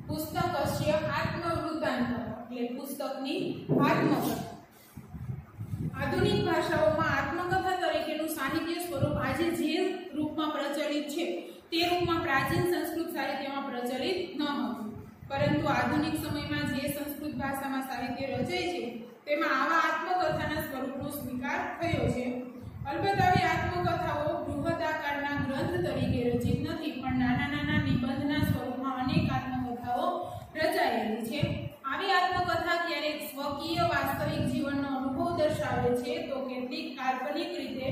पुस्तकस्य आत्मवृत्तांत એટલે પુસ્તકની આત્મકથા। આધુનિક ભાષાઓમાં આત્મકથા તરીકેનું સાહિત્ય સ્વરૂપ આજે જે રૂપમાં પ્રચલિત છે તે રૂપમાં પ્રાચીન સંસ્કૃત સાહિત્યમાં પ્રચલિત ન હતું, પરંતુ આધુનિક સમયમાં જે સંસ્કૃત ભાષામાં સાહિત્ય રચાય છે તેમાં આવા આત્મકથાના સ્વરૂપનો સ્વીકાર થયો છે। અલબત્ત આવી આત્મકથાઓ બૃહદ આકારના ગ્રંથ તરીકે રચિત નથી, પણ નાના નાના નિબંધના સ્વરૂપમાં અનેક આત્મકથાઓ રચાયેલી છે। આવી આત્મકથા ક્યારેક સ્વકીય વાસ્તવિક જીવનનો અનુભવ દર્શાવે છે, તો કેટલીક કાલ્પનિક રીતે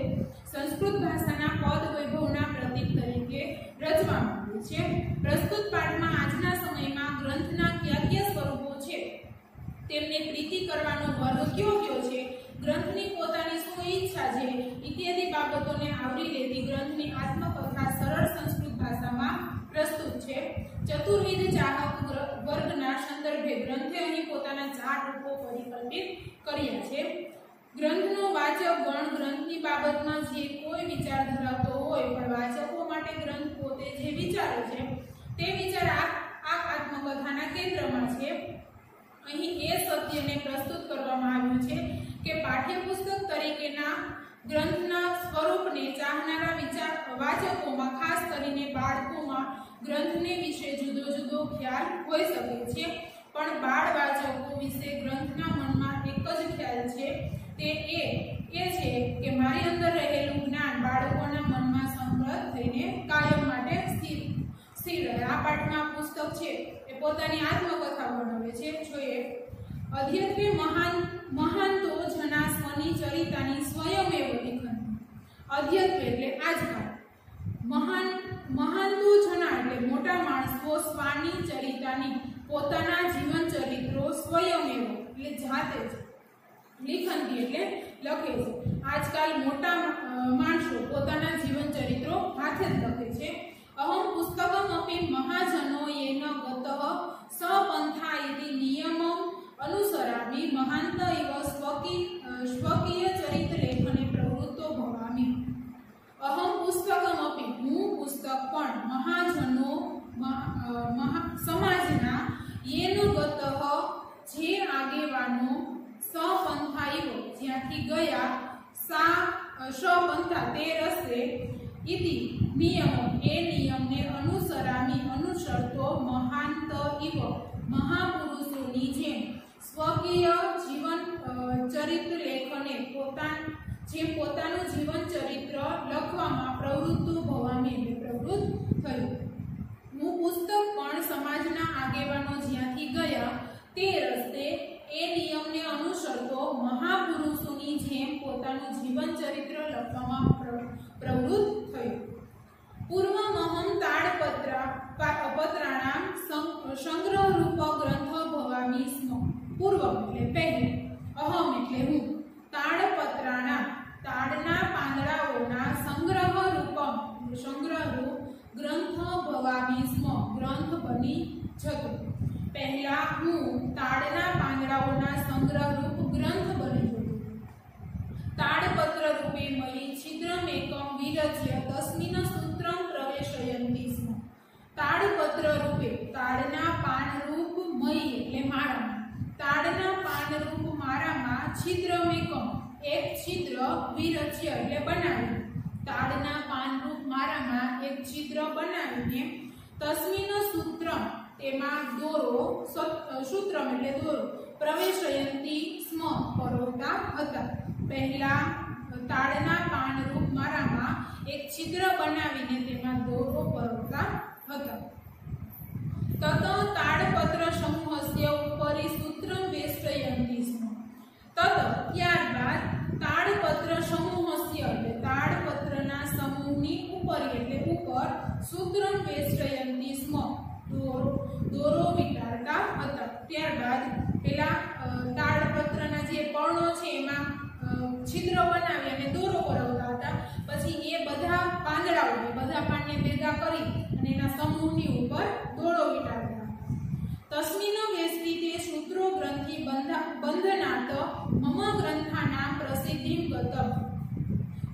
સંસ્કૃત ભાષાના પદ વૈભવના પ્રતીક તરીકે રચવામાં આવી છે। પ્રસ્તુત પાઠમાં આજના સમયમાં ગ્રંથના કયા સ્વરૂપો છે, તેમને પ્રીતિ કરવાનો વર્ગ કયો છે, ગ્રંથની પોતાની શું ઈચ્છા છે ઇત્યાદિ બાબતોને આવરી લેતી ગ્રંથની આત્મકથા સરળ સંસ્કૃત ભાષામાં પ્રસ્તુત છે। ચતુર્વિધ ચાહક વર્ગના સંદર્ભે ગ્રંથે અહીં પોતાના 4 રૂપો પરિકલ્પિત કર્યા છે। ગ્રંથનો વાચક ગણ ગ્રંથની બાબતમાં જે કોઈ વિચાર ધરાવતો હોય, પણ વાચકો માટે ગ્રંથ પોતે જે વિચારે છે તે વિચાર આ આત્મકથાના કેન્દ્રમાં છે। અહીં એ સત્યને પ્રસ્તુત કરવામાં આવ્યું છે કે પાઠ્યપુસ્તક તરીકેના ગ્રંથના સ્વરૂપને ચાહનારા વાચકોમાં, ખાસ કરીને બાળકોમાં ગ્રંથને વિશે જુદો જુદો ખ્યાલ હોઈ શકે છે, પણ બાળ વાચકો વિશે ગ્રંથના મનમાં એક જ ખ્યાલ છે, તે એ છે કે મારી અંદર રહેલું જ્ઞાન બાળકોના મનમાં સંગ્રહ થઈને કાયમ માટે સ્થિર રહે। આ પાઠમાં પુસ્તક છે એ પોતાની આત્મકથા વર્ણવે છે। જોઈએ અધ્યત્વે મહાંતો જના સ્વની ચરિતાની સ્વયમેવ લેખન। અધ્યત્વે એટલે આજકાલ, મહાંતો જના એટલે મોટા માણસો સ્વાની ચરિતાની પોતાના જીવન ચરિત્રો સ્વયમેવ એટલે જાતે જ, લેખનથી એટલે લખે છે। આજકાલ મોટા માણસો પોતાના જીવન ચરિત્રો હાથે જ લખે છે। અહમ પુસ્તકમપી મહાજનો યેન ગતઃ સપંથા ઇતિ નિયમમ અનુસરામિ મહાંત ઇવ સ્વકીય ચરિત લેખને પ્રવૃત્તો ભવામિ। અહમ પુસ્તકમપી હું પુસ્તક પણ મહાજનો સમાજના યેન ગતઃ જે આગેવાનો સપંથા ઇવ જ્યાંથી ગયા સપંથા તે રસ્તે ઇતિ નિયમ એ નિયમને અનુસરામી અનુસરતો મહાંત ઇવ મહાપુરુષોની જેમ સ્વકીય જીવન ચરિત્ર લેખને પોતાનું જીવન ચરિત્ર લખવામાં પ્રવૃત્ત ભવામી એટલે પ્રવૃત્ત થયું। હું પુસ્તક પણ સમાજના આગેવાનો જ્યાંથી ગયા તે રસ્તે એ નિયમને અનુસરતો મહાપુરુષોની જેમ પોતાનું જીવન ચરિત્ર લખવામાં પ્રવૃત્ત થયું। પૂર્વમહં તાડપત્રાણામ સંગ્રહ રૂપ ગ્રંથ ભવામી સ્મ। પૂર્વ એટલે પહેલું, અહમ એટલે હું, તાડના પાંદડાઓના સંગ્રહ રૂપ ગ્રંથ ભવામી સ્મ ગ્રંથ બની જતો। પહેલા હું તાડના પાંદડાઓના સંગ્રહ રૂપ ગ્રંથ બની જતો। તાડપત્ર રૂપે મયી છિદ્રમેકમ વિરચ્ય તસ્મિન સૂત્રમ પ્રવેશયંતિ સ્મ। તાડપત્ર રૂપે તાડના પાનરૂપ મયી એટલે માળામાં, તાડના પાનરૂપ માળામાં છિદ્રમેકમ એક છિદ્ર વિરચ્ય એટલે બનાવ્યું, તાડના પાનરૂપ માળામાં એક છિદ્ર બનાવીને તસ્મિન સૂત્રમ તેમાં દોરો, સૂત્રમ એટલે દોરો, પ્રવેશયંતિ સ્મ પરોતા હતા। પહેલા તાડના પાનરૂપ માળામાં એક છિદ્ર બનાવીને તેમાં દોરો પરોતા હતા। તત તાડપત્ર સમૂહસ્ય ઉપરી સૂત્રમ વેષ્ટયંતિ સ્મ। તત ત્યારબાદ તાડપત્ર સમૂહસ્ય એટલે તાડપત્રના સમૂહની ઉપરી એટલે ઉપર સૂત્રમ વેષ્ટયંતિ સ્મ દોરો વીંટાળતા હતા। ત્યારબાદ પેલા તાડપત્રના જે પર્ણો છે એમાં છિદ્ર બનાવી અને દોરો પરોવતા હતા, પછી એ બધા પાંદડાઓને બધા પાનને ભેગા કરી અને એના સમૂહની ઉપર દોરો વીંટાળતા। તસ્મિન વેષ્ટિ તે સૂત્રો ગ્રંથિ બંધનાત મમ ગ્રંથાનામ પ્રસિદ્ધિમ ગતમ।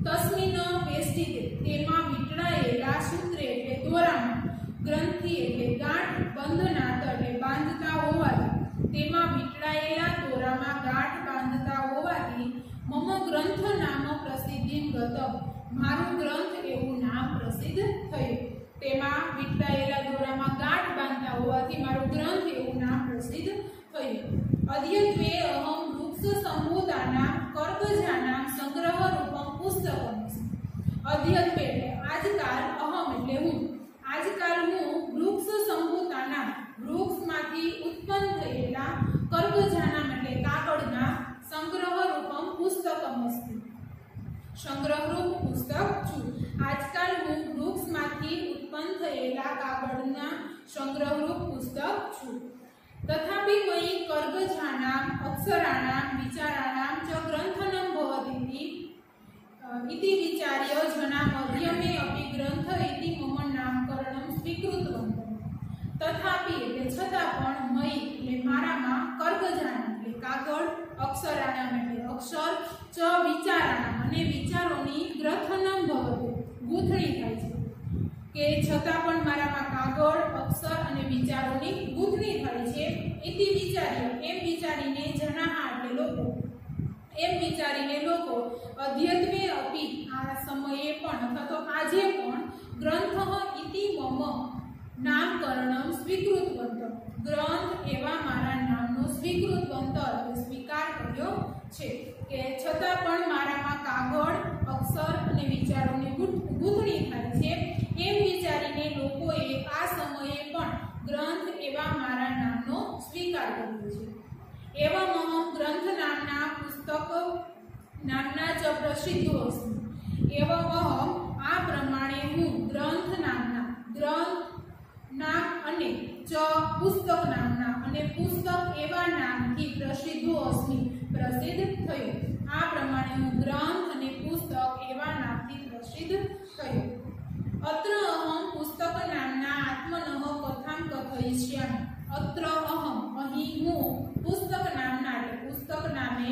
તસ્મિન વેષ્ટિ તેમાં વીંટળાયેલા સૂત્રે એટલે દોરામાં, ગ્રંથિ એટલે ગાંઠ, બંધનાત એટલે विधिगत मारू ग्रंथ एवं नाम प्रसिद्ध थयुं। तेमां वींटळायेला दोरामां गांठ बांधता होवाथी मारू ग्रंथ एवं नाम प्रसिद्ध थयुं। अद्यत्वे अहं वृक्ष संभूतानां कर्कजानां संग्रह रूपं पुस्तकमस्मि। अद्यत्वे आजकाल अहम एटले हूँ, आजकाल हूँ वृक्ष संभूतानां वृक्षमांथी उत्पन्न थयेला कर्कजानां एटले कागळना संग्रह रूपं पुस्तकमस्मि। संग्रह रूप पुस्तक छू। आजकाल हूँ वृक्षमांथी उत्पन्न थयेला कागळना संग्रह रूप पुस्तक छू। तथापि मयि कर्कजानां अक्षराणां विचाराणां च ग्रंथनं भवति इति विचार्य जना मध्यमे अपि ग्रंथ इति मम नामकरणं स्वीकृतवन्तः। तथापि એટલે છતાં પણ મયि એટલે મારામાં કર્કજાનાં એટલે કાગળ, અક્ષરાણાં એટલે અક્ષર, ચ વિચારાણાં અને વિચારોની ગ્રંથनं ભવતિ ગૂંથણી થાય છે કે છતાં પણ મારામાં કાગળ, અક્ષર અને વિચારોની ગૂંથણી થાય છે। इति विचार्य एम विचारीने जनाः એટલે લોકો एम विचारीने लोको अद्यत्वे अपि आ समये पण अथवा तो आजे पण ग्रंथः इति मम नामकरणं स्वीकृतवन्तः। ग्रंथ एवा मारा नामनो स्वीकृतवन्तः એટલે સ્વીકાર કર્યો છે કે છતાં પણ મારામાં કાગળ, અક્ષર અને વિચારોની ગૂંથણી થાય છે। એમ વિચારીને લોકોએ આ સમયે પણ ग्रंथ एवा मारा नामनो स्वीकार कर्यो छे। एवमहं ग्रंथ नामना पुस्तक नामना च प्रसिद्धोऽस्मि। एवमहं आ प्रमाणे हूँ ग्रंथ नामना ग्रंथ नाम अने च पुस्तक नामना अने पुस्तक एवा नामथी प्रसिद्धोऽस्मि प्रसिद्ध थयो। आ प्रमाणे हूँ ग्रंथ अने पुस्तक एवा नामथी प्रसिद्ध थयो। अत्र अहं पुस्तक नामना आत्मनः कथां कथयिष्यामि। अत्र अहं अहीं हूँ पुस्तक नामना એટલે પુસ્તક નામે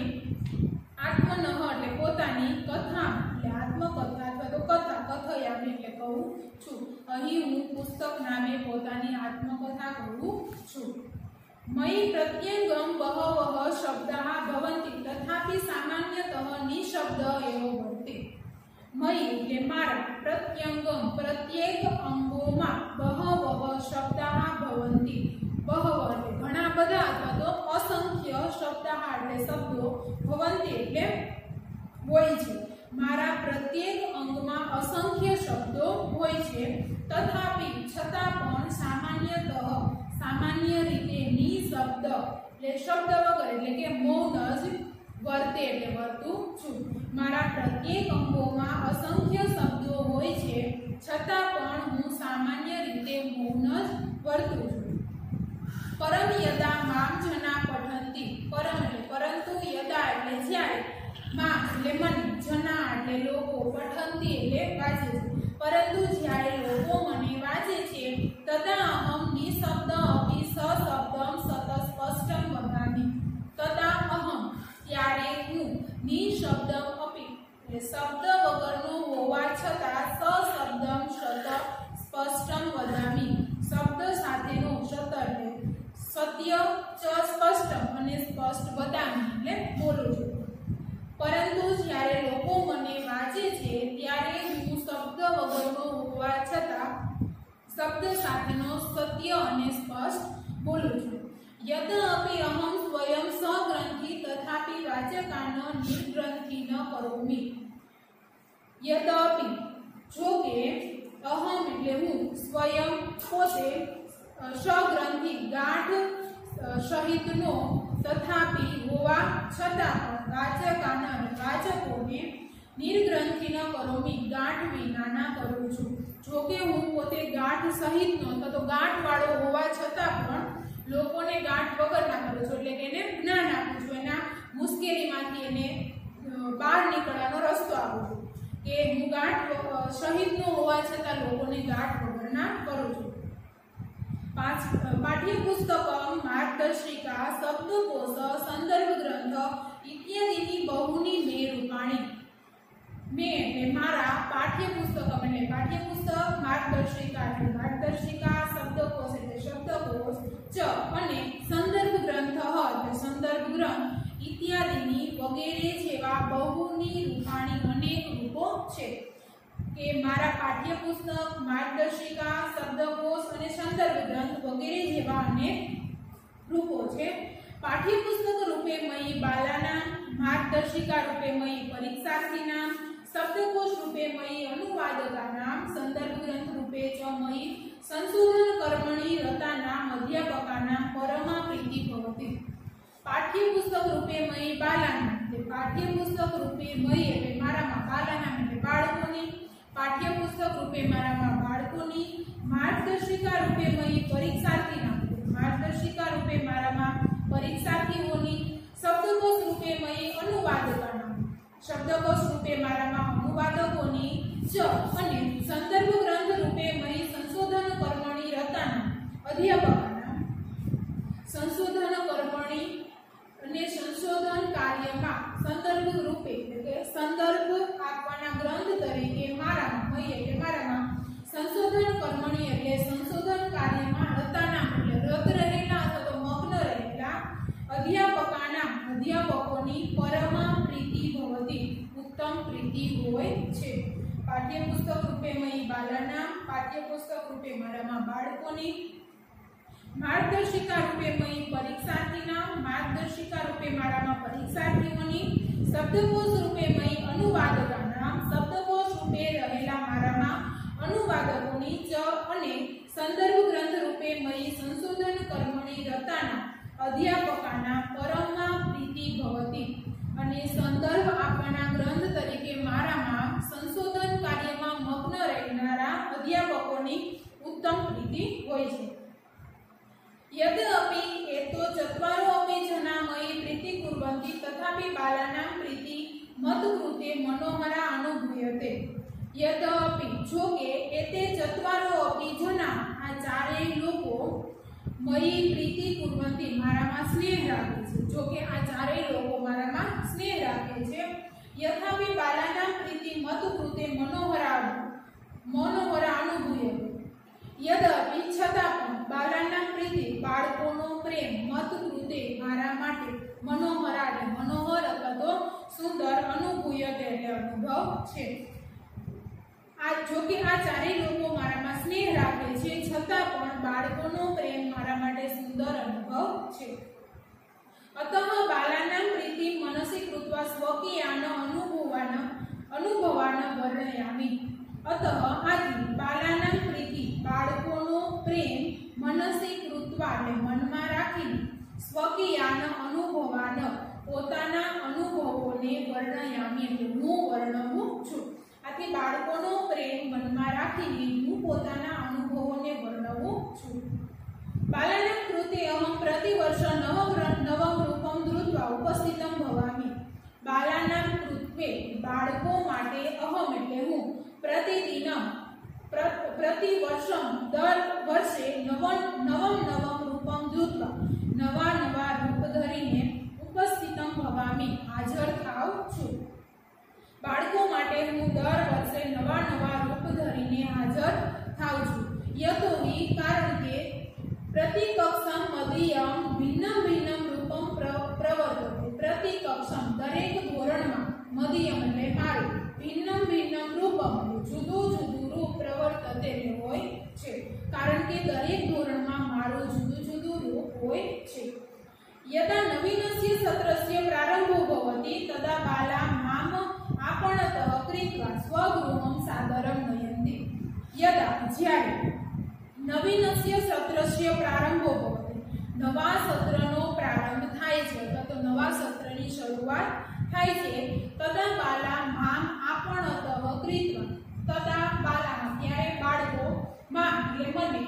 આત્મનઃ એટલે પોતાની કથા એટલે આત્મકથા અથવા તો કથા કથયામિ એટલે કહું છું। અહીં હું પુસ્તક નામે પોતાની આત્મકથા કહું છું। मयि प्रत्यङ्गं बहवः शब्दाः भवन्ति तथापि सामान्यतः निशब्द एव वर्ते। मयि એટલે મારા प्रत्यङ्गं प्रत्येक अंगोमां बहवः शब्दाः भवन्ति। बहवः એટલે ઘણા બધા અથવા તો અસંખ્ય શબ્દાः એટલે શબ્દો ભવन्ति એટલે હોય છે। મારા પ્રત્યેક અંગમાં અસંખ્ય શબ્દો હોય છે। તથાપિ છતાં પણ સામાન્યતઃ સામાન્ય રીતે નિશબ્દ એટલે શબ્દ વગર એટલે કે મૌન જ વર્તે એટલે વર્તું છું। મારા પ્રત્યેક અંગોમાં અસંખ્ય શબ્દો હોય છે છતાં પણ હું સામાન્ય રીતે મૌન જ વર્તું છું। परम यदा मां जना पठन्ति परम એટલે પરંતુ यदा એટલે જ્યારે मां એટલે मन जना એટલે લોકો पठन्ति એટલે વાંચે છે પરંતુ જ્યારે લોકો મને વાંચે છે તદા અહમ નિશબ્દ અપि સશબ્દમ સતસ્પષ્ટમ વદામિ। તદા અહમ ત્યારે હું નિશબ્દમ અપि એટલે શબ્દ વગરનો હોવા છતાં સશબ્દમ સત સ્પષ્ટમ વદામિ શબ્દ સાથેનો સત એટલે सत्य च स्पष्ट અને સ્પષ્ટ વદામી એટલે બોલું છું। પરંતુ જ્યારે લોકો મને વાંચે છે ત્યારે હું શબ્દ વગરનો હોવા છતાં શબ્દ સાથેનો સત્ય અને સ્પષ્ટ બોલું છું। यद्यपि अहं स्वयं सग्रंथि तथापि वाचकान् निर्ग्रंथि न करोमि। यद्यपि जो के अहम એટલે હું स्वयं પોતે सग्रंथि गांठ सहितनो तथापि होवा छतां वाचकाना वाचकोने निर्ग्रंथि न करोमि गांठ विना ना करूं छुं। जो के हूँ पोते गांठ सहितनो तो गांठ वाळो होवा छतां पण लोकोने गांठ वगर ना करूं छुं એટલે કે એને જ્ઞાન આપું છું એના મુશ્કેલીમાંથી એને બહાર નીકળવાનો રસ્તો આપું છું કે હું ગાંઠ સહિતનો હોવા છતાં લોકોને ગાંઠ વગર ના કરું છું। पाठ्यपुस्तकं मार्गदर्शिका शब्दकोश संदर्भ ग्रंथ इत्यादि बहुनी मे रूपाणी। मे એટલે મારા પાઠ્યપુસ્તક એટલે પાઠ્યપુસ્તક માર્ગદર્શિકા એટલે માર્ગદર્શિકા શબ્દકોશ એટલે શબ્દકોશ ચ અને સંદર્ભ ગ્રંથ એટલે સંદર્ભ ગ્રંથ इत्यादि वगैरे જેવા बहुनी रूपाणी अनेक रूपो છે કે મારા પાઠ્યપુસ્તક, માર્ગદર્શિકા, શબ્દકોશ અને સંદર્ભ ગ્રંથ વગેરે જેવા અનેક રૂપો છે. પાઠ્યપુસ્તક રૂપે મયી બાલાનામ, માર્ગદર્શિકા રૂપે મયી પરીક્ષાર્થીનામ, શબ્દકોશ રૂપે મયી અનુવાદકાનામ, સંદર્ભ ગ્રંથ રૂપે ચ મયી સંશોધન કર્મણિ રતાનામ અધ્યાપકાનામ પरमा પ્રીતિ ભવતિ. પાઠ્યપુસ્તક રૂપે મયી બાલાનામ એટલે પાઠ્યપુસ્તક રૂપે મયી એટલે મારામાં, બાલાનામ એટલે બાળકોની, પાઠ્યપુસ્તક રૂપે મારામાં બાળકોની, માર્ગદર્શિકા રૂપે મયી પરીક્ષાર્થીનામ માર્ગદર્શિકા રૂપે મારામાં પરીક્ષાર્થીઓની, શબ્દકોશ રૂપે મયી અનુવાદકાનામ શબ્દકોશ રૂપે મારામાં અનુવાદકોની ચ અને સંદર્ભ ગ્રંથ રૂપે મયી સંશોધન કર્મણિ રતાનામ અધ્યાપકાનામ સંશોધન કર્મણિ અને સંશોધન કાર્યમાં સંદર્ભ રૂપે એટલે કે સંદર્ભ આપવાના ગ્રંથ તરીકે મારામાં મયી એટલે મારામાં, સંશોધન કર્મણિ એટલે સંશોધન કાર્યમાં રતાનામ એટલે રત રહેલા અથવા તો મગ્ન રહેલા, અધ્યાપકાનામ અધ્યાપકોની પरमा પ્રીતિ ભવતિ ઉત્તમ પ્રીતિ હોય છે. પાઠ્યપુસ્તક રૂપે મયી બાલાનામ, પાઠ્યપુસ્તક રૂપે મારામાં બાળકોની, માર્ગદર્શિકા રૂપે મયી પરીક્ષાર્થીનામ માર્ગદર્શિકા રૂપે મારામાં પરીક્ષાર્થીઓની, શબ્દકોશ રૂપે મયી અનુવાદકાનામ શબ્દકોશ રૂપે રહેલા મારામાં અનુવાદકોની ચ અને સંદર્ભ ગ્રંથ રૂપે મયી સંશોધન કર્મણિ રતાનામ અધ્યાપકાના પरमा પ્રીતિ ભવતિ અને સંદર્ભ આપવાના ગ્રંથ તરીકે મારામાં સંશોધન કાર્યમાં મગ્ન રહેનારા અધ્યાપકોની ઉત્તમ પ્રીતિ હોય છે. यद्यपि एतो चत्वारो अपि जना मयि प्रीति कुर्वन्ति तथापि बालानां प्रीति मत्कृते मनोहरा अनुभूयते. यद्यपि जो के एते चत्वारो अपि जना आ चारेय लोको मयि प्रीति कुर्वन्ति मारामां स्नेह राखे छे, जो के आ चारेय लोको मारामां स्नेह राखे छे, यथापि बालानां प्रीति मत्कृते मनोहरा अनुभूयते. यद्यपि छतां पण बालानां प्रीति बाळकोनो प्रेम मत्कृते मारा माटे मनोहरा એટલે મનોહર અથવા તો સુંદર અનુભૂયતે એટલે અનુભવ છે. આ જો કે આ ચારેય લોકો મારામાં સ્નેહ રાખે છે છતાં પણ બાળકોનો પ્રેમ મારા માટે સુંદર અનુભવ છે. અતઃ બાલાનાં પ્રીતિ મનસી કૃત્વા સ્વકીયાન અનુભવાન વર્ણયામિ. अतः आदि बालानां प्रीति बाळकोनो प्रेम मनसी कृत्वा એટલે મનમાં રાખીને સ્વકીયાન અનુભવાન પોતાના અનુભવોને વર્ણયામિ એટલે હું વર્ણવું છું. આથી બાળકોનો પ્રેમ મનમાં રાખીને હું પોતાના અનુભવોને વર્ણવું છું. બાલાનાં કૃતે અહં प्रतिवर्ष नवं रूपं धृत्वा उपस्थितं भवामि. બાલાનાં કૃતે બાળકો માટે અહમ એટલે હું प्रतिवर्षं दर वर्षे नवं रूपं धृत्वा नवा रूप धरीने उपस्थितं भवामि हाजर थाव છું. બાળકો માટે હું દર વર્ષે નવા રૂપ ધરીને હાજર થાઉં છું. યતો હિ કારણ કે પ્રતિકક્ષમ મદીયમ ભિન્ન રૂપમ પ્રવર્તતે. પ્રતિકક્ષમ દરેક ધોરણમાં મદીયમ એટલે મારું, ભિન્ન રૂપમ જુદું રૂપ પ્રવર્તતે હોય છે. કારણ કે દરેક ધોરણમાં મારું જુદું રૂપ હોય છે. यदा नवीनस्य सत्रस्य प्रारंभो भवति तदा बाला माम आपणतः कृत्वा स्वगृहं सादरं नयन्ति. यदा ज्यारे नवीनस्य सत्रस्य प्रारंभो भवति नवा सत्रनो प्रारंभ थाय छे तो नवा सत्रनी शरूआत थाय छे तदा बाला माम आपणतः कृत्वा तदा बाला त्यारे बाळको माम એટલે મને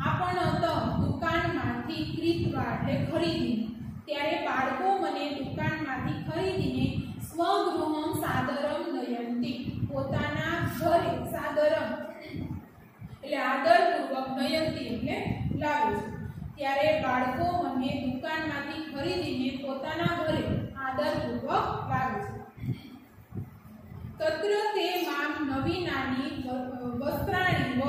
आपणतः દુકાનમાંથી कृत्वा એટલે ખરીદીને ત્યારે બાળકો મને દુકાનમાંથી ખરીદીને સ્વગૃહમ સાદરમ નયંતિ પોતાના ઘરે સાદરમ એટલે આદરપૂર્વક નયંતિ એટલે લાવે છે. ત્યારે બાળકો મને દુકાનમાંથી ખરીદીને પોતાના ઘરે આદરપૂર્વક લાવે છે. તત્ર તે મામ નવીનાની વસ્ત્રાણી વ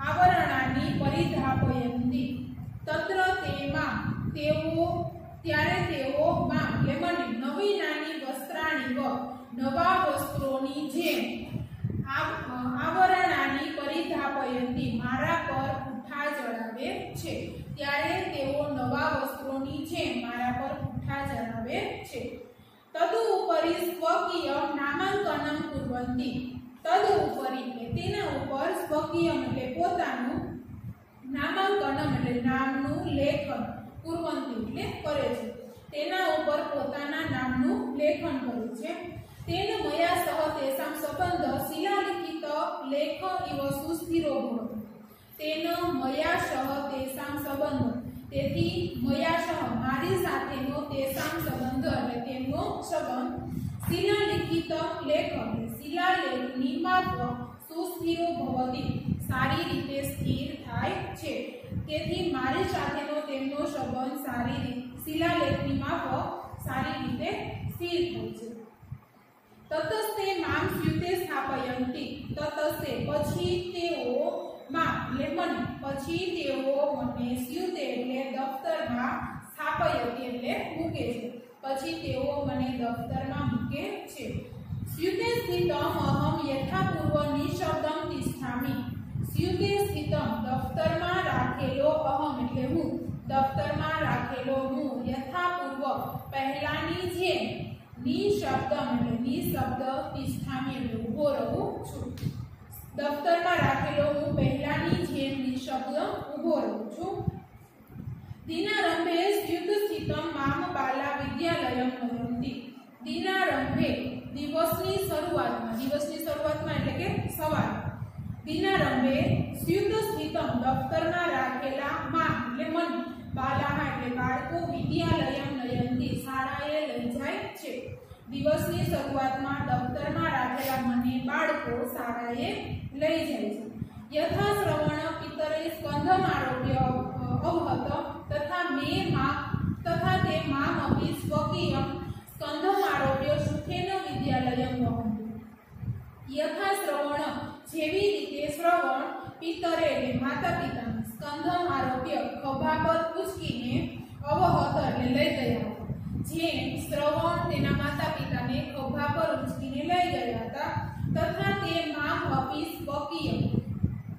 આવરણાની પરિધાપયંતિ. તત્ર તેમાં તેઓ ત્યારે તેઓ માં એટલે મને નવી નાની વસ્ત્રાણી વ નવા વસ્ત્રોની જેમ आवरणानी परिधापयन्ति मारा पर पुठा चढ़ावे छे। त्यारे तेओ नवा वस्त्रोनी जेम मारा पर पुठा चढ़ावे छे। तदुपरि स्वकीय नामांकनम कुर्वन्ति। तदुपरि એટલે તેના ઉપર સ્વકીય એટલે પોતાનું નામાંકનમ એટલે નામનું લેખન कुर्वन्ति એટલે કરે છે। તેના ઉપર પોતાના નામનું લેખન કર્યું છે। તેન મયા સહ તેસામ સંબંધ શિલાલિખિત લેખ ઇવ સુસ્થિરો ભવતિ। તેન મયા સહ તેસામ સંબંધ તેથી મયા સહ મારી સાથેનો તેસામ સંબંધ એટલે તેમનો સંબંધ શિલાલિખિત લેખ એટલે શિલાલેખની માફક સુસ્થિરો ભવતિ સારી રીતે સ્થિર થાય છે। તેથી મારી સાથેનો તેમનો સંબંધ સારી શિલાલેખની માફક સારી રીતે સ્થિર થાય છે। તતસ્તે મામ સ્યુતે સ્થાપયન્તિ। તતસ્તે પછી તેઓ માં એટલે મને પછી તેઓ મને સ્યુતે એટલે દફતરમાં સ્થાપયતિ એટલે મૂકે છે। પછી તેઓ મને દફતરમાં મૂકે છે। स्यूते स्थितम अहम यथापूर्व निशब्दम तिष्ठामि। स्यूते स्थितम दफ्तर में राखेलो अहम એટલે હું दफ्तर में राखेलो હું यथापूर्व पहलानी जेम निशब्दम એટલે निशब्द तिष्ठामि એટલે ઊભો રહું છું। दफ्तर में राखेलो હું पहलानी जेम निशब्द ઊભो રહું છું। दिनारंभे स्यूत स्थितम माम बाला विद्यालयम नयन्ति। दिनारंभे दिवसनी शुरुआत में એટલે કે સવાર દિનારંભે સ્યુત સ્થિતમ દફતર માં રાખેલા માં એટલે મન બાલાહા એટલે બાળકો વિદ્યાલયમ નયંતી શાળાએ લઈ જાય છે। દિવસની શરૂઆતમાં દફતરમાં રાખેલા મને બાળકો શાળાએ લઈ જાય છે। યથા શ્રવણ પિતરે સ્કંધમ આરોગ્ય અવહત તથા તે મામ અપી સ્વકીયમ स्कंधम आरोग्य सुखेन विद्यालयम वहन्ति। यथा श्रवण जेवी रीते श्रवण पितरे એટલે માતા પિતાને સ્કંધમ આરોગ્ય ખભા પર ઉચકીને અવહત એટલે લઈ ગયા જેમ શ્રવણ તેના માતા પિતાને ખભા પર ઉચકીને લઈ ગયા હતા તથા તે મામ અપી સ્વકીય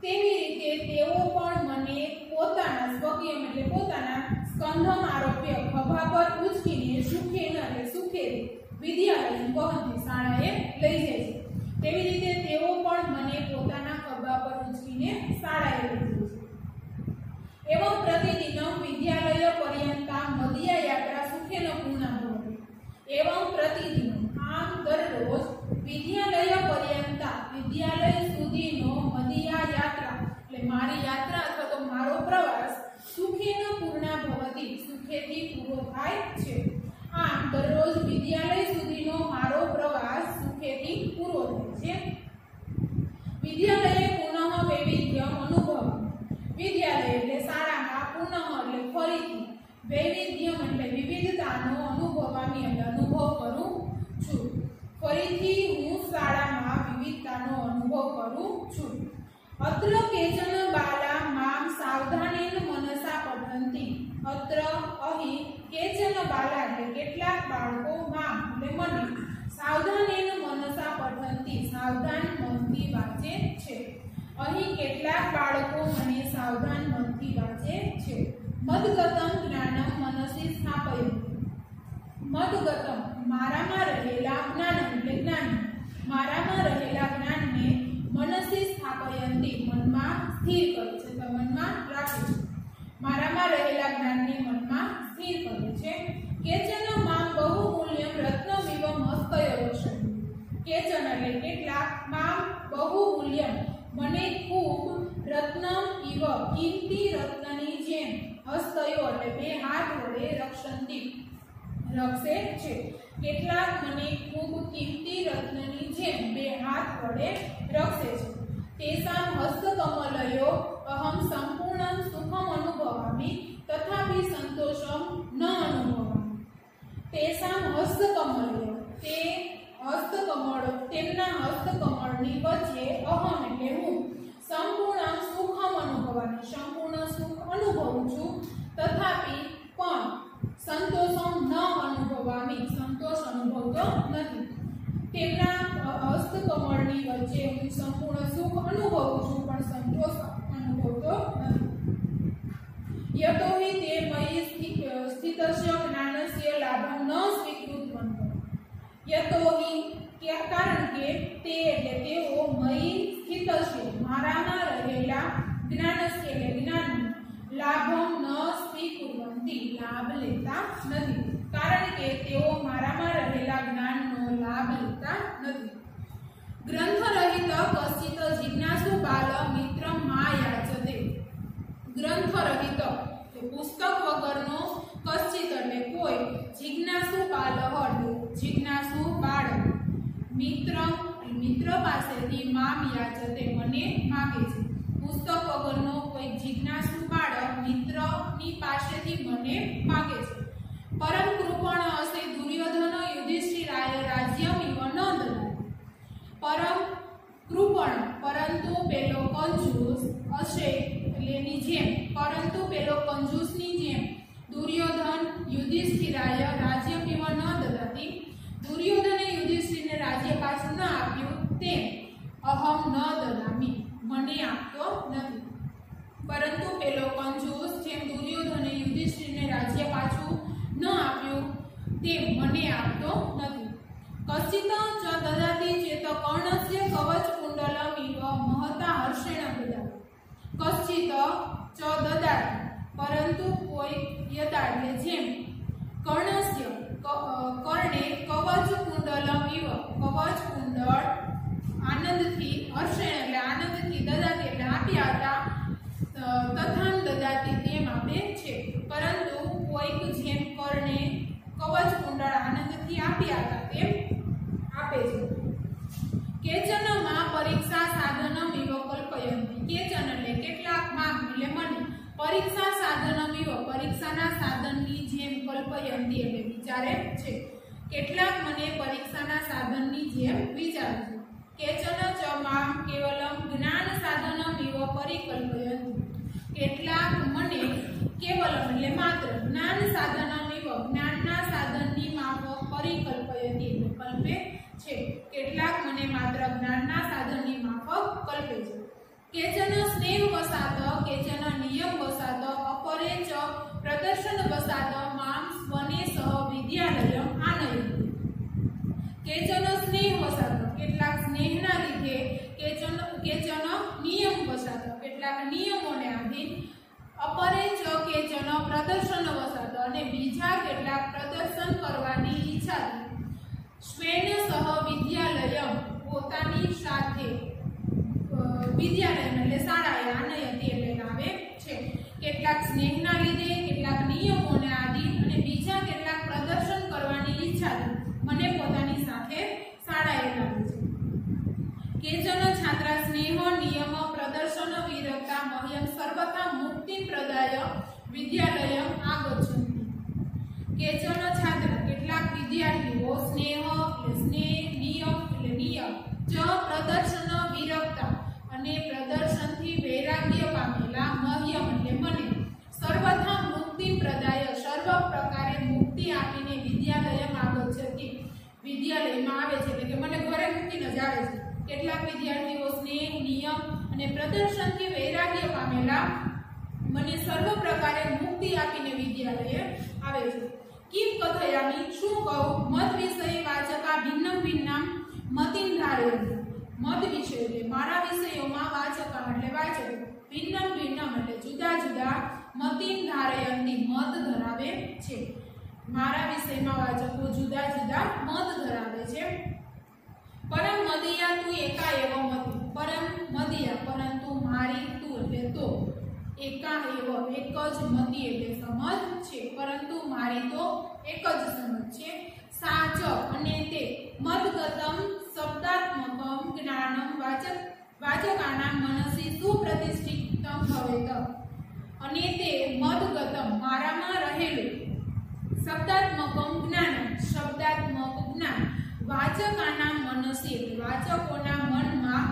તેવી રીતે તેઓ પણ મને પોતાના સ્વકીય એટલે પોતાના સ્કંધમ આરોગ્ય ખભા પર ઉચકીને સુખેન એટલે સુખેરી વિદ્યાલય વહંતિ શાળાએ લઈ જાય છે। તેવી રીતે તેઓ પણ મને પોતાના ખભા પર ઉચકીને શાળાએ લઈ જાય છે। एवं प्रतिदिनं विद्यालय पर्यन्ता मदीया यात्रा सुखेन पूर्णा भवति। एवं प्रतिदिनं आम दररोज विद्यालय पर्यन्ता विद्यालय सुधीनो मदीया यात्रा એટલે મારી યાત્રા અથવા તો મારો પ્રવાસ સુખેન પૂર્ણા ભવતિ સુખેથી પૂરો થાય છે। આમ દરરોજ વિદ્યાલય સુધીનો મારો પ્રવાસ સુખેથી પૂરો થાય છે। વિદ્યાલયે પુનઃ વૈવિધ્યમ અનુભવ વિદ્યાલય એટલે શાળામાં પુનઃ એટલે ફરીથી વૈવિધ્યમ એટલે વિવિધતાનો અનુભવામી એટલે અનુભવ કરું છું। ફરીથી હું શાળામાં વિવિધતાનો અનુભવ કરું છું। अत्र केचन बाला माम सावधानेन मनसा पठन्ति। अत्र अहि केचन बाला એટલે કેટલાક બાળકો મામ એટલે મને સાવધાનેન मनसा पठन्ति સાવધાન મનથી વાંચે છે। અહીં કેટલાક બાળકો મને સાવધાન મનથી વાંચે છે। મદગતમ જ્ઞાનમ मनसि સ્થાપયતિ। મદગતમ મારામાં રહેલા જ્ઞાન એટલે જ્ઞાન મારામાં રહેલા જ્ઞાનને मनसि स्थापयन्ति मनमा स्थिर करे छे तो मनमा राखे छे। मारामां रहेला ज्ञानने मनमा स्थिर करे छे। केचन मां बहुमूल्यं रत्नमिव मस्तय रक्षति। केचन એટલે કેટલાક मां बहुमूल्यं મને ખૂબ રત્નમ ઇવ કિંમતી રત્નની જેમ હસ્તયો એટલે બે હાથ વડે રક્ષંતિ રક્ષે છે। કેટલાક મને ખૂબ કિંમતી રત્નની જેમ બે હાથ વડે रक्षे छे। तेषां हस्तकमलयो अहं संपूर्णं सुखम अनुभवामि तथापि संतोषं न अनुभवामि। तेषां हस्तकमलयो ते हस्तकमल तेमना हस्तकमलनी वच्चे अहम એટલે હું સંપૂર્ણ સુખમ અનુભવામી સંપૂર્ણ સુખ અનુભવું છું તથાપि પણ સંતોષમ ન અનુભવામી સંતોષ અનુભવતો નથી। તેમના હસ્તકમળની બંનેની વચ્ચે હું સંપૂર્ણ સુખ અનુભવું છું પણ સંતોષ અનુભવતો નથી. યતો હિ તે મયિ સ્થિતસ્ય જ્ઞાનસ્ય લાભં ન સ્વીકૃતવંત. યતો હિ કારણ કે તે એટલે તેઓ મયિ સ્થિતસ્ય મારામાં રહેલા જ્ઞાનસ્ય એટલે જ્ઞાન લાભં ન સ્વીકૃતવંતિ લાભ લેતા નથી. કારણ કે તેઓ મારામાં રહેલા જ્ઞાનનો લાભ લેતા નથી. ગ્રંથ રહિત કશ્ચિત જિજ્ઞાસુ બાલ મિત્ર મા યાચતે. ગ્રંથ રહિત પુસ્તક વગરનો કશ્ચિત એટલે કોઈ જિજ્ઞાસુ બાલ જિજ્ઞાસુ બાળક મિત્ર પાસેથી મામ યાચતે મને માગે છે. પુસ્તક વગરનો કોઈ જિજ્ઞાસુ બાળક મિત્રની પાસેથી મને માગે છે. પરમ કૃપણ અસે દુર્યોધન યુધિષ્ઠિરાય રાજ્યમ ઇવ ન દદાતિ. પરમ કૃપણ પરંતુ પેલો કંજૂસ અસે એટલેની જેમ પરંતુ પેલો કંજૂસની જેમ દુર્યોધન યુધિષ્ઠિરાય રાજ્યમ ઇવ ન દદાતિ. દુર્યોધને યુધિષ્ઠિરને રાજ્ય પાછું ન આપ્યું તેમ અહમ ન દદામી મને આપતો નથી. પરંતુ પેલો કંજૂસ જેમ દુર્યોધને યુધિષ્ઠિરને રાજ્ય પાછું ન આપ્યું તેમ મને આપતો નથી. કશ્ચિત ચ દદાતિ ચેત કર્ણસ્ય કવચ કુંડલમ ઇવ મહતા હર્ષેણ દદાતિ. કશ્ચિત ચ દદાતિ પરંતુ કોઈ યદા એટલે જેમ કર્ણસ્ય કર્ણે કવચ કુંડલમ ઇવ કવચ કુંડળ આનંદથી હર્ષેણ એટલે આનંદથી દદાતિ એટલે આપ્યા હતા તથાન દદાતિ તેમ આપે છે. પરંતુ કોઈક જેમ કર્ણે કવચ કુંડળ આનંદથી આપ્યા હતા તેમ આપે છે. કેચન માં પરીક્ષા સાધનમ ઇવ કલ્પયંતિ. કેચન એટલે કેટલાક માં એટલે મને પરીક્ષા સાધનમ ઇવ પરીક્ષાના સાધનની જેમ કલ્પયંતિ એટલે વિચારે છે. કેટલાક મને પરીક્ષાના સાધનની જેમ વિચારે છે. કેચન ચ મામ કેવલમ જ્ઞાન સાધનમ ઇવ પરિકલ્પયંતિ. કેટલાક મને કેવલમ એટલે માત્ર જ્ઞાન સાધનમ ઇવ જ્ઞાનના સાધનની માફક પરિકલ્પયંતિ એટલે કલ્પે છે. કેટલાક મને માત્ર જ્ઞાનના સાધનની માફક કલ્પે છે. કેચન સ્નેહ વસાત કેચન નિયમ વસાત અપરે ચ પ્રદર્શન વસાત મામ સ્વને સહ વિદ્યાલયમ આનયંતિ. કેચન સ્નેહ વસાત કેટલાક સ્નેહના લીધે કેચન નિયમ વસાત કેટલાક નિયમોને આધીન અપરે ચ કેચન પ્રદર્શન વસાત અને બીજા કેટલાક પ્રદર્શન કરવાની ઈચ્છાથી સ્વેન સહ વિદ્યાલયમ પોતાની સાથે વિદ્યાલય એટલે શાળાએ આનયંતિ એટલે લાવે છે. કેટલાક સ્નેહના લીધે કેટલાક નિયમોને આધીન અને બીજા કેટલાક પ્રદર્શન કરવાની ઈચ્છાથી મને પોતાની સાથે શાળાએ લાવે છે. કેચન છાત્રા સ્નેહ નિયમ પ્રદર્શન વિરક્તા મહ્યમ સર્વથા મુક્તિ પ્રદાય વિદ્યાલયમ આગચ્છન્તિ. કેચન છાત્રા કેટલાક વિદ્યાર્થીઓ સ્નેહ નિયમ એટલે નિયમ ચ પ્રદર્શન વિરક્તા અને પ્રદર્શનથી વૈરાગ્ય પામેલા મહ્યમ એટલે મને સર્વથા મુક્તિ પ્રદાય સર્વ પ્રકારે મુક્તિ આપીને વિદ્યાલયમ આગચ્છતિ વિદ્યાલયમાં આવે છે. એટલે કે મને ઘરે મૂકીને જ આવે છે. કેટલાક વિદ્યાર્થીઓ સ્નેહ નિયમ અને પ્રદર્શનથી વૈરાગ્ય પામેલા મને સર્વ પ્રકારે મુક્તિ આપીને વિદ્યાલયે આવે છે. કિમ કથયામિ શું કહું મત વિષય વાચકા ભિન્નમ ભિન્નમ મતિન ધારયંતિ. મત વિષય એટલે મારા વિષયોમાં વાચકા એટલે વાચકો ભિન્નમ ભિન્નમ એટલે જુદા જુદા મતિન ધારયંતિ મત ધરાવે છે. મારા વિષયમાં વાચકો જુદા જુદા મત ધરાવે છે. પરમ મદિયા તું એકા એવ મતિ. પરમ મદિયા પરંતુ મારી તું એટલે તો એકા એવ એક જ મતિ એટલે સમજ છે. પરંતુ મારી તો એક જ સમજ છે. સાચ અને તે મદગતમ શબ્દાત્મકમ જ્ઞાનમ વાચકાના મનસી સુપ્રતિષ્ઠિતમ ભવેત. અને તે મદગતમ મારામાં રહેલું શબ્દાત્મકમ જ્ઞાન શબ્દાત્મક જ્ઞાન વાચકાના મનસી વાચકોના મનમાં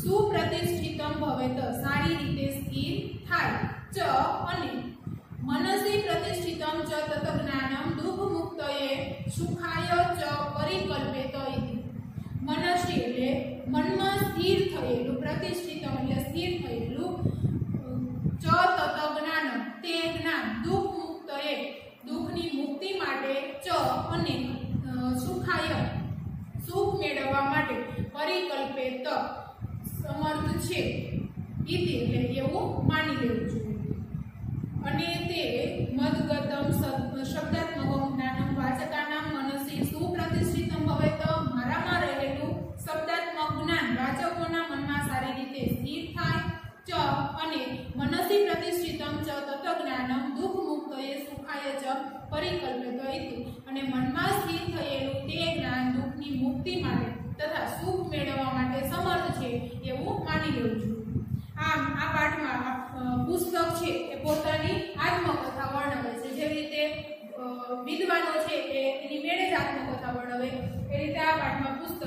સુપ્રતિષ્ઠિતમ ભવેત સારી રીતે સ્થિર થાય. ચ અને મનસી પ્રતિષ્ઠિતમ ચ તત જ્ઞાનમ દુઃખ મુક્તયે સુખાય ચ પરિકલ્પેત ઇતિ. મનસ્વી એટલે મનમાં સ્થિર થયેલું, પ્રતિષ્ઠિતમ એટલે સ્થિર થયેલું, ચ તત જ્ઞાનમ તે જ્ઞાન, દુઃખ મુક્ત એ દુઃખની મુક્તિ માટે, ચ અને સુખાય સુખ મેળવવા માટે, પરિકલ્પે ત સમર્થ છે, ઇતિ એટલે એવું માની લેવું જોઈએ. અને તે મદગતમ શબ્દાત્મકમ જ્ઞાનમ વાચકાનામ મનસી સુપ્રતિષ્ઠિતમ ભવેત, મારામાં રહેલું શબ્દાત્મક જ્ઞાન વાચકોના મનમાં સારી રીતે સ્થિર થાય, ચ અને મનસી પ્રતિષ્ઠિતમ ચ તત જ્ઞાનમ દુઃખ મુક્ત એ સુખાય ચ પરિકલ્પિત ઇતિ, અને મનમાં સ્થિર થયેલું તે જ્ઞાન દુઃખની મુક્તિ માટે તથા સુખ મેળવવા માટે સમર્થ છે એવું માની લેવું જોઈએ. આમ આ પાઠમાં પુસ્તક છે એ પોતાની આત્મકથા વર્ણવે છે. જેવી રીતે વિદ્વાનો છે એ એની મેળે જ આત્મકથા વર્ણવે, એ રીતે આ પાઠમાં પુસ્તક